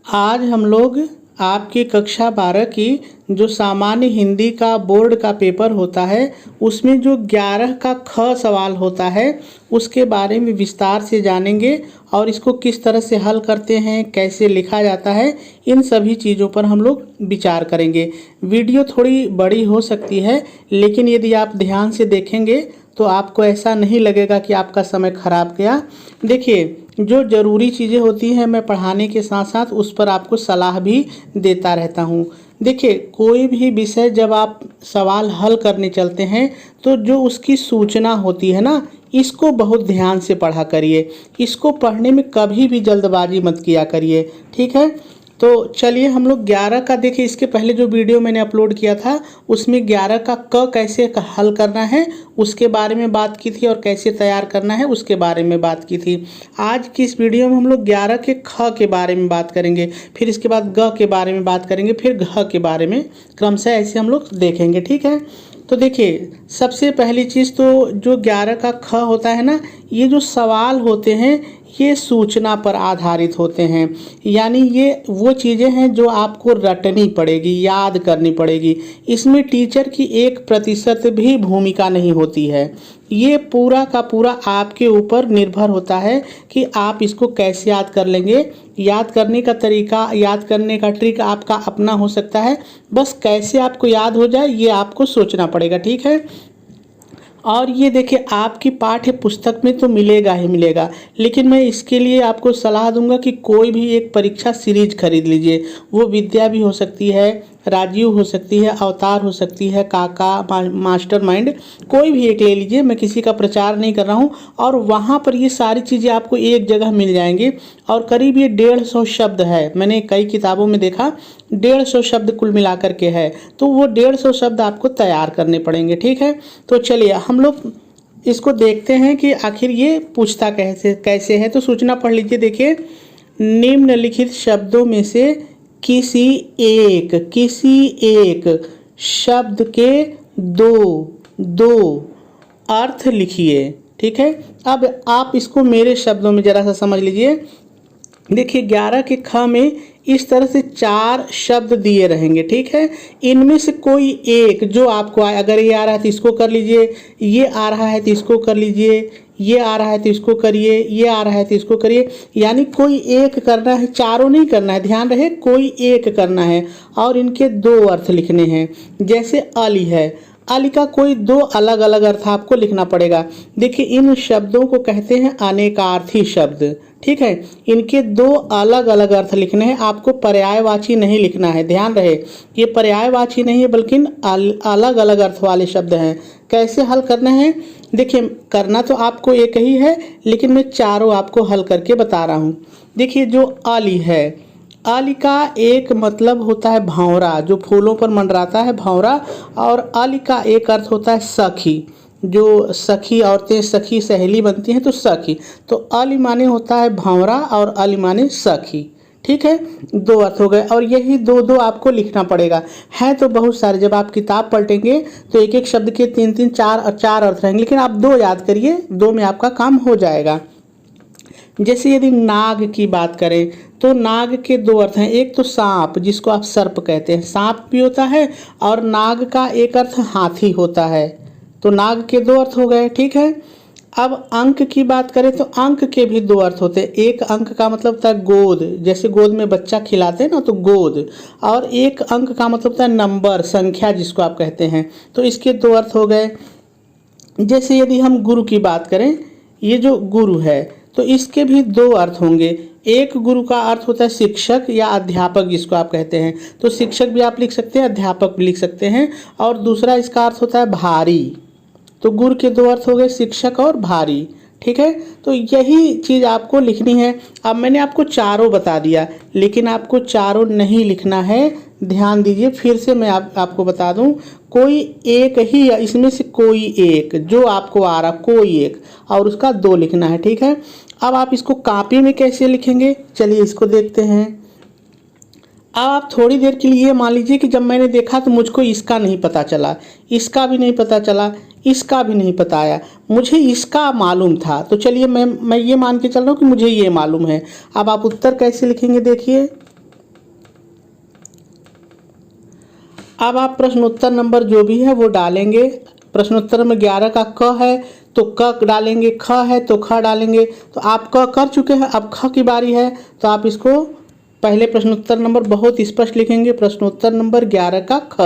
आज हम लोग आपकी कक्षा 12 की जो सामान्य हिंदी का बोर्ड का पेपर होता है उसमें जो 11 का ख सवाल होता है उसके बारे में विस्तार से जानेंगे और इसको किस तरह से हल करते हैं, कैसे लिखा जाता है, इन सभी चीज़ों पर हम लोग विचार करेंगे। वीडियो थोड़ी बड़ी हो सकती है, लेकिन यदि आप ध्यान से देखेंगे तो आपको ऐसा नहीं लगेगा कि आपका समय खराब गया। देखिए, जो ज़रूरी चीज़ें होती हैं मैं पढ़ाने के साथ साथ उस पर आपको सलाह भी देता रहता हूँ। देखिए, कोई भी विषय जब आप सवाल हल करने चलते हैं तो जो उसकी सूचना होती है ना, इसको बहुत ध्यान से पढ़ा करिए। इसको पढ़ने में कभी भी जल्दबाजी मत किया करिए, ठीक है। तो चलिए हम लोग 11 का देखिए, इसके पहले जो वीडियो मैंने अपलोड किया था उसमें 11 का क कैसे हल करना है उसके बारे में बात की थी और कैसे तैयार करना है उसके बारे में बात की थी। आज की इस वीडियो में हम लोग 11 के ख के बारे में बात करेंगे, फिर इसके बाद ग के बारे में बात करेंगे, फिर घ के बारे में, क्रमशः ऐसे हम लोग देखेंगे, ठीक है। तो देखिए, सबसे पहली चीज़ तो जो 11 का ख होता है ना, ये जो सवाल होते हैं ये सूचना पर आधारित होते हैं। यानी ये वो चीज़ें हैं जो आपको रटनी पड़ेगी, याद करनी पड़ेगी। इसमें टीचर की 1% भी भूमिका नहीं होती है। ये पूरा का पूरा आपके ऊपर निर्भर होता है कि आप इसको कैसे याद कर लेंगे। याद करने का तरीका, याद करने का ट्रिक आपका अपना हो सकता है, बस कैसे आपको याद हो जाए ये आपको सोचना पड़ेगा, ठीक है। और ये देखिए, आपकी पाठ्य पुस्तक में तो मिलेगा ही मिलेगा, लेकिन मैं इसके लिए आपको सलाह दूंगा कि कोई भी एक परीक्षा सीरीज खरीद लीजिए। वो विद्या भी हो सकती है, राजीव हो सकती है, अवतार हो सकती है, काका, मास्टरमाइंड, कोई भी एक ले लीजिए। मैं किसी का प्रचार नहीं कर रहा हूँ। और वहाँ पर ये सारी चीज़ें आपको एक जगह मिल जाएंगी और करीब ये 150 शब्द है। मैंने कई किताबों में देखा 150 शब्द कुल मिलाकर के है, तो वो 150 शब्द आपको तैयार करने पड़ेंगे, ठीक है। तो चलिए हम लोग इसको देखते हैं कि आखिर ये पूछता कैसे है। तो सूचना पढ़ लीजिए। देखिए, निम्नलिखित शब्दों में से किसी एक शब्द के दो अर्थ लिखिए, ठीक है। अब आप इसको मेरे शब्दों में जरा सा समझ लीजिए। देखिए, 11 के ख में इस तरह से 4 शब्द दिए रहेंगे, ठीक है। इनमें से कोई एक जो आपको आए, अगर ये आ रहा है तो इसको कर लीजिए, ये आ रहा है तो इसको कर लीजिए, ये आ रहा है तो इसको करिए, ये आ रहा है तो इसको करिए। यानी कोई एक करना है, चारों नहीं करना है, ध्यान रहे, कोई एक करना है और इनके 2 अर्थ लिखने हैं। जैसे अली है, अली का कोई 2 अलग अलग अर्थ आपको लिखना पड़ेगा। देखिए, इन शब्दों को कहते हैं अनेकार्थी शब्द, ठीक है। इनके 2 अलग अलग अर्थ लिखने हैं, आपको पर्यायवाची नहीं लिखना है, ध्यान रहे। ये पर्यायवाची नहीं है बल्कि अलग अलग अर्थ वाले शब्द हैं। कैसे हल करना है? देखिए, करना तो आपको एक ही है, लेकिन मैं चारों आपको हल करके बता रहा हूँ। देखिए, जो अली है, अली का एक मतलब होता है भंवरा, जो फूलों पर मंडराता है, भंवरा। और अली का एक अर्थ होता है सखी, जो सखी औरतें, सखी सहेली बनती हैं तो सखी। तो अली माने होता है भंवरा और अली माने सखी, ठीक है। 2 अर्थ हो गए और यही 2 आपको लिखना पड़ेगा। है तो बहुत सारे, जब आप किताब पलटेंगे तो एक एक शब्द के 3 4 अर्थ रहेंगे, लेकिन आप 2 याद करिए, 2 में आपका काम हो जाएगा। जैसे यदि नाग की बात करें तो नाग के 2 अर्थ हैं। एक तो सांप, जिसको आप सर्प कहते हैं, सांप भी होता है, और नाग का एक अर्थ हाथी होता है। तो नाग के 2 अर्थ हो गए, ठीक है। अब अंक की बात करें तो अंक के भी 2 अर्थ होते हैं। एक अंक का मतलब होता है गोद, जैसे गोद में बच्चा खिलाते हैं ना, तो गोद। और एक अंक का मतलब होता है नंबर, संख्या जिसको आप कहते हैं। तो इसके 2 अर्थ हो गए। जैसे यदि हम गुरु की बात करें, ये जो गुरु है तो इसके भी 2 अर्थ होंगे। एक गुरु का अर्थ होता है शिक्षक या अध्यापक जिसको आप कहते हैं, तो शिक्षक भी आप लिख सकते हैं, अध्यापक भी लिख सकते हैं। और दूसरा इसका अर्थ होता है भारी। तो गुरु के 2 अर्थ हो गए, शिक्षक और भारी, ठीक है। तो यही चीज़ आपको लिखनी है। अब मैंने आपको चारों बता दिया, लेकिन आपको चारों नहीं लिखना है, ध्यान दीजिए। फिर से मैं आपको बता दूं, कोई एक ही, इसमें से कोई एक जो आपको आ रहा, कोई एक, और उसका 2 लिखना है, ठीक है। अब आप इसको कॉपी में कैसे लिखेंगे, चलिए इसको देखते हैं। अब आप थोड़ी देर के लिए मान लीजिए कि जब मैंने देखा तो मुझको इसका नहीं पता चला, इसका भी नहीं पता चला, इसका भी नहीं पता आया, मुझे इसका मालूम था। तो चलिए मैं ये मान के चल रहा हूँ कि मुझे ये मालूम है। अब आप उत्तर कैसे लिखेंगे, देखिए, अब आप प्रश्नोत्तर नंबर जो भी है वो डालेंगे। प्रश्नोत्तर में 11 का क है तो क डालेंगे, ख है तो ख डालेंगे। तो आप क कर चुके हैं, अब ख की बारी है तो आप इसको पहले प्रश्नोत्तर नंबर बहुत स्पष्ट लिखेंगे, प्रश्नोत्तर नंबर 11 का ख।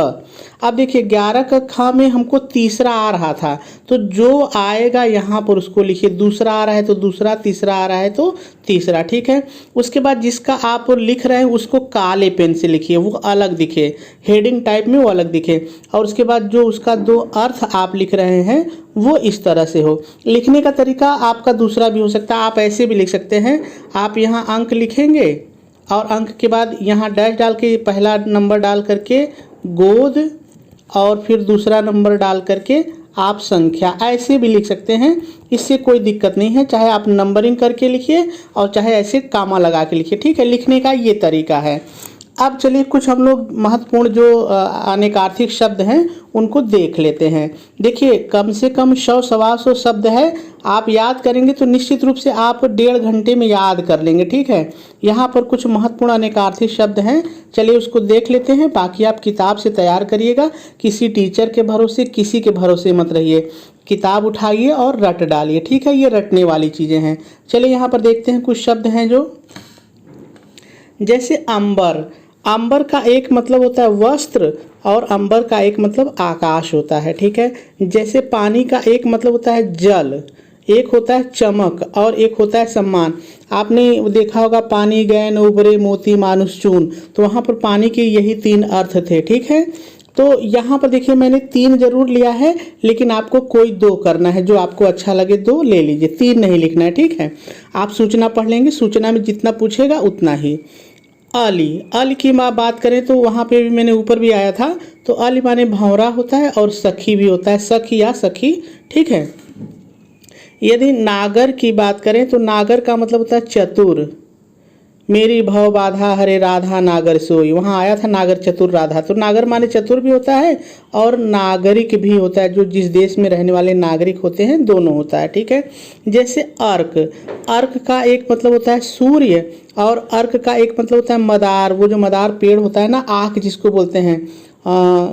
अब देखिए 11 का ख में हमको तीसरा आ रहा था, तो जो आएगा यहाँ पर उसको लिखिए। दूसरा आ रहा है तो दूसरा, तीसरा आ रहा है तो तीसरा, ठीक है। उसके बाद जिसका आप लिख रहे हैं उसको काले पेन से लिखिए, वो अलग दिखे, हेडिंग टाइप में वो अलग दिखे। और उसके बाद जो उसका दो अर्थ आप लिख रहे हैं वो इस तरह से हो। लिखने का तरीका आपका दूसरा भी हो सकता है, आप ऐसे भी लिख सकते हैं। आप यहाँ अंक लिखेंगे और अंक के बाद यहाँ डैश डाल के पहला नंबर डाल करके गोद और फिर दूसरा नंबर डाल करके आप संख्या, ऐसे भी लिख सकते हैं। इससे कोई दिक्कत नहीं है, चाहे आप नंबरिंग करके लिखिए और चाहे ऐसे कामा लगा के लिखिए, ठीक है। लिखने का ये तरीका है। अब चलिए कुछ हम लोग महत्वपूर्ण जो अनेकार्थिक शब्द हैं उनको देख लेते हैं। देखिए कम से कम 100-125 शब्द है, आप याद करेंगे तो निश्चित रूप से आप 1.5 घंटे में याद कर लेंगे, ठीक है। यहाँ पर कुछ महत्वपूर्ण अनेकार्थिक शब्द हैं, चलिए उसको देख लेते हैं। बाकी आप किताब से तैयार करिएगा, किसी टीचर के भरोसे, किसी के भरोसे मत रहिए। किताब उठाइए और रट डालिए, ठीक है। ये रटने वाली चीज़ें हैं। चलिए यहाँ पर देखते हैं कुछ शब्द हैं जो, जैसे अंबर। अंबर का एक मतलब होता है वस्त्र और अंबर का एक मतलब आकाश होता है, ठीक है। जैसे पानी का एक मतलब होता है जल, एक होता है चमक और एक होता है सम्मान। आपने देखा होगा पानी गैन उबरे मोती मानुष चून, तो वहाँ पर पानी के यही 3 अर्थ थे, ठीक है। तो यहाँ पर देखिए मैंने 3 जरूर लिया है, लेकिन आपको कोई 2 करना है, जो आपको अच्छा लगे 2 ले लीजिए, 3 नहीं लिखना है, ठीक है। आप सूचना पढ़ लेंगे, सूचना में जितना पूछेगा उतना ही। अली, अल की बात करें तो वहाँ पे भी मैंने ऊपर भी आया था, तो अल माने भंवरा होता है और सखी भी होता है, सखी या सखी, ठीक है। यदि नागर की बात करें तो नागर का मतलब होता है चतुर। मेरी भव बाधा हरे राधा नागर सोई, वहाँ आया था नागर चतुर राधा। तो नागर माने चतुर भी होता है और नागरिक भी होता है, जो जिस देश में रहने वाले नागरिक होते हैं दोनों होता है, ठीक है। जैसे अर्क, अर्क का एक मतलब होता है सूर्य और अर्क का एक मतलब होता है मदार। वो जो मदार पेड़ होता है ना, आँख जिसको बोलते हैं,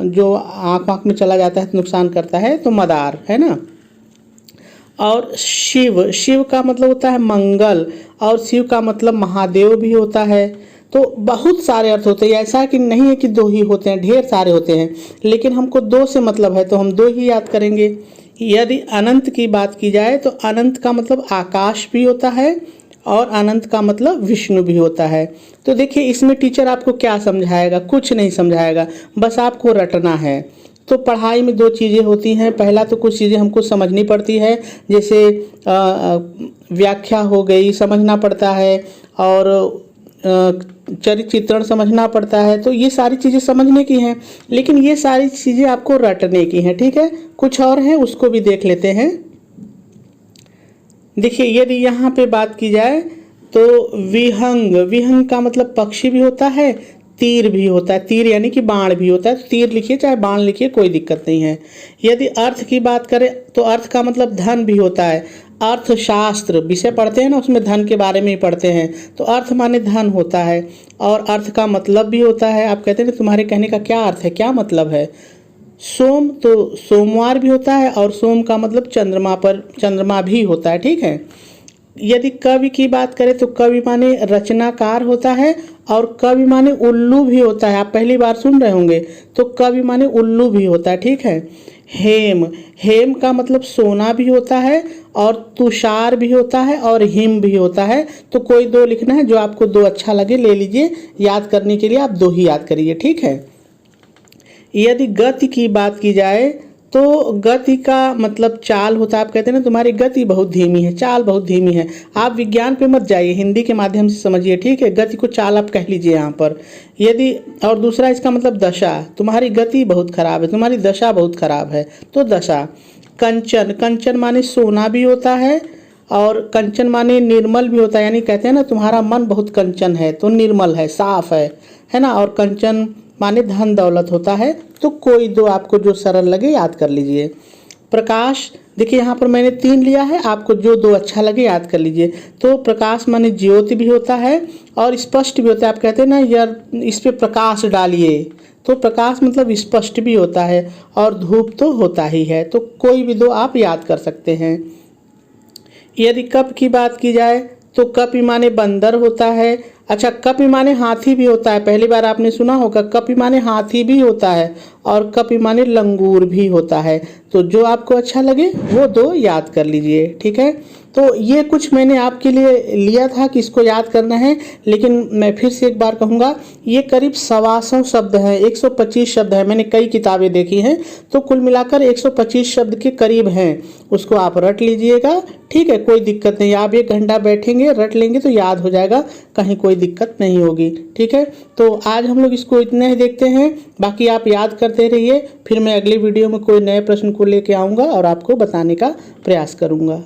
जो आँख में चला जाता है तो नुकसान करता है, तो मदार है ना। और शिव, शिव का मतलब होता है मंगल और शिव का मतलब महादेव भी होता है। तो बहुत सारे अर्थ होते हैं, ऐसा कि नहीं है कि 2 ही होते हैं, ढेर सारे होते हैं, लेकिन हमको 2 से मतलब है तो हम 2 ही याद करेंगे। यदि अनंत की बात की जाए तो अनंत का मतलब आकाश भी होता है और अनंत का मतलब विष्णु भी होता है। तो देखिए इसमें टीचर आपको क्या समझाएगा, कुछ नहीं समझाएगा, बस आपको रटना है। तो पढ़ाई में 2 चीज़ें होती हैं, पहला तो कुछ चीज़ें हमको समझनी पड़ती है, जैसे व्याख्या हो गई, समझना पड़ता है, और चरित्र चित्रण समझना पड़ता है। तो ये सारी चीज़ें समझने की हैं, लेकिन ये सारी चीज़ें आपको रटने की हैं, ठीक है। कुछ और हैं उसको भी देख लेते हैं। देखिए यदि यहाँ पे बात की जाए तो विहंग, विहंग का मतलब पक्षी भी होता है, तीर भी होता है, तीर यानी कि बाण भी होता है। तो तीर लिखिए चाहे बाण लिखिए, कोई दिक्कत नहीं है। यदि अर्थ की बात करें तो अर्थ का मतलब धन भी होता है। अर्थशास्त्र विषय पढ़ते हैं ना, उसमें धन के बारे में ही पढ़ते हैं, तो अर्थ माने धन होता है और अर्थ का मतलब भी होता है। आप कहते हैं तुम्हारे कहने का क्या अर्थ है, क्या मतलब है। सोम, तो सोमवार भी होता है और सोम का मतलब चंद्रमा पर, चंद्रमा भी होता है, ठीक है। यदि कवि की बात करें तो कवि माने रचनाकार होता है और कवि माने उल्लू भी होता है। आप पहली बार सुन रहे होंगे, तो कवि माने उल्लू भी होता है, ठीक है। हेम, हेम का मतलब सोना भी होता है और तुषार भी होता है और हिम भी होता है। तो कोई 2 लिखना है, जो आपको 2 अच्छा लगे ले लीजिए। याद करने के लिए आप 2 ही याद करिए, ठीक है। यदि गति की बात की जाए तो गति का मतलब चाल होता है। आप कहते हैं ना तुम्हारी गति बहुत धीमी है, चाल बहुत धीमी है। आप विज्ञान पे मत जाइए, हिंदी के माध्यम से समझिए, ठीक है। गति को चाल आप कह लीजिए यहाँ पर। यदि और दूसरा इसका मतलब दशा, तुम्हारी गति बहुत खराब है, तुम्हारी दशा बहुत खराब है, तो दशा। कंचन, कंचन माने सोना भी होता है और कंचन माने निर्मल भी होता है, यानी कहते हैं ना तुम्हारा मन बहुत कंचन है, तो निर्मल है, साफ है ना। और कंचन माने धन दौलत होता है। तो कोई 2 आपको जो सरल लगे याद कर लीजिए। प्रकाश, देखिए यहाँ पर मैंने 3 लिया है, आपको जो 2 अच्छा लगे याद कर लीजिए। तो प्रकाश माने ज्योति भी होता है और स्पष्ट भी होता है। आप कहते हैं ना यार इस पे प्रकाश डालिए, तो प्रकाश मतलब स्पष्ट भी होता है और धूप तो होता ही है। तो कोई भी 2 आप याद कर सकते हैं। यदि कप की बात की जाए तो कप माने बंदर होता है। अच्छा, कप माने हाथी भी होता है, पहली बार आपने सुना होगा। कप माने हाथी भी होता है और कप माने लंगूर भी होता है। तो जो आपको अच्छा लगे वो 2 याद कर लीजिए, ठीक है। तो ये कुछ मैंने आपके लिए लिया था कि इसको याद करना है, लेकिन मैं फिर से एक बार कहूँगा, ये करीब 125 शब्द हैं, 125 शब्द हैं। मैंने कई किताबें देखी हैं, तो कुल मिलाकर 125 शब्द के करीब हैं। उसको आप रट लीजिएगा, ठीक है, कोई दिक्कत नहीं। आप 1 घंटा बैठेंगे, रट लेंगे तो याद हो जाएगा, कहीं कोई दिक्कत नहीं होगी, ठीक है। तो आज हम लोग इसको इतना ही देखते हैं, बाकी आप याद करते रहिए। फिर मैं अगली वीडियो में कोई नए प्रश्न को लेके आऊँगा और आपको बताने का प्रयास करूँगा।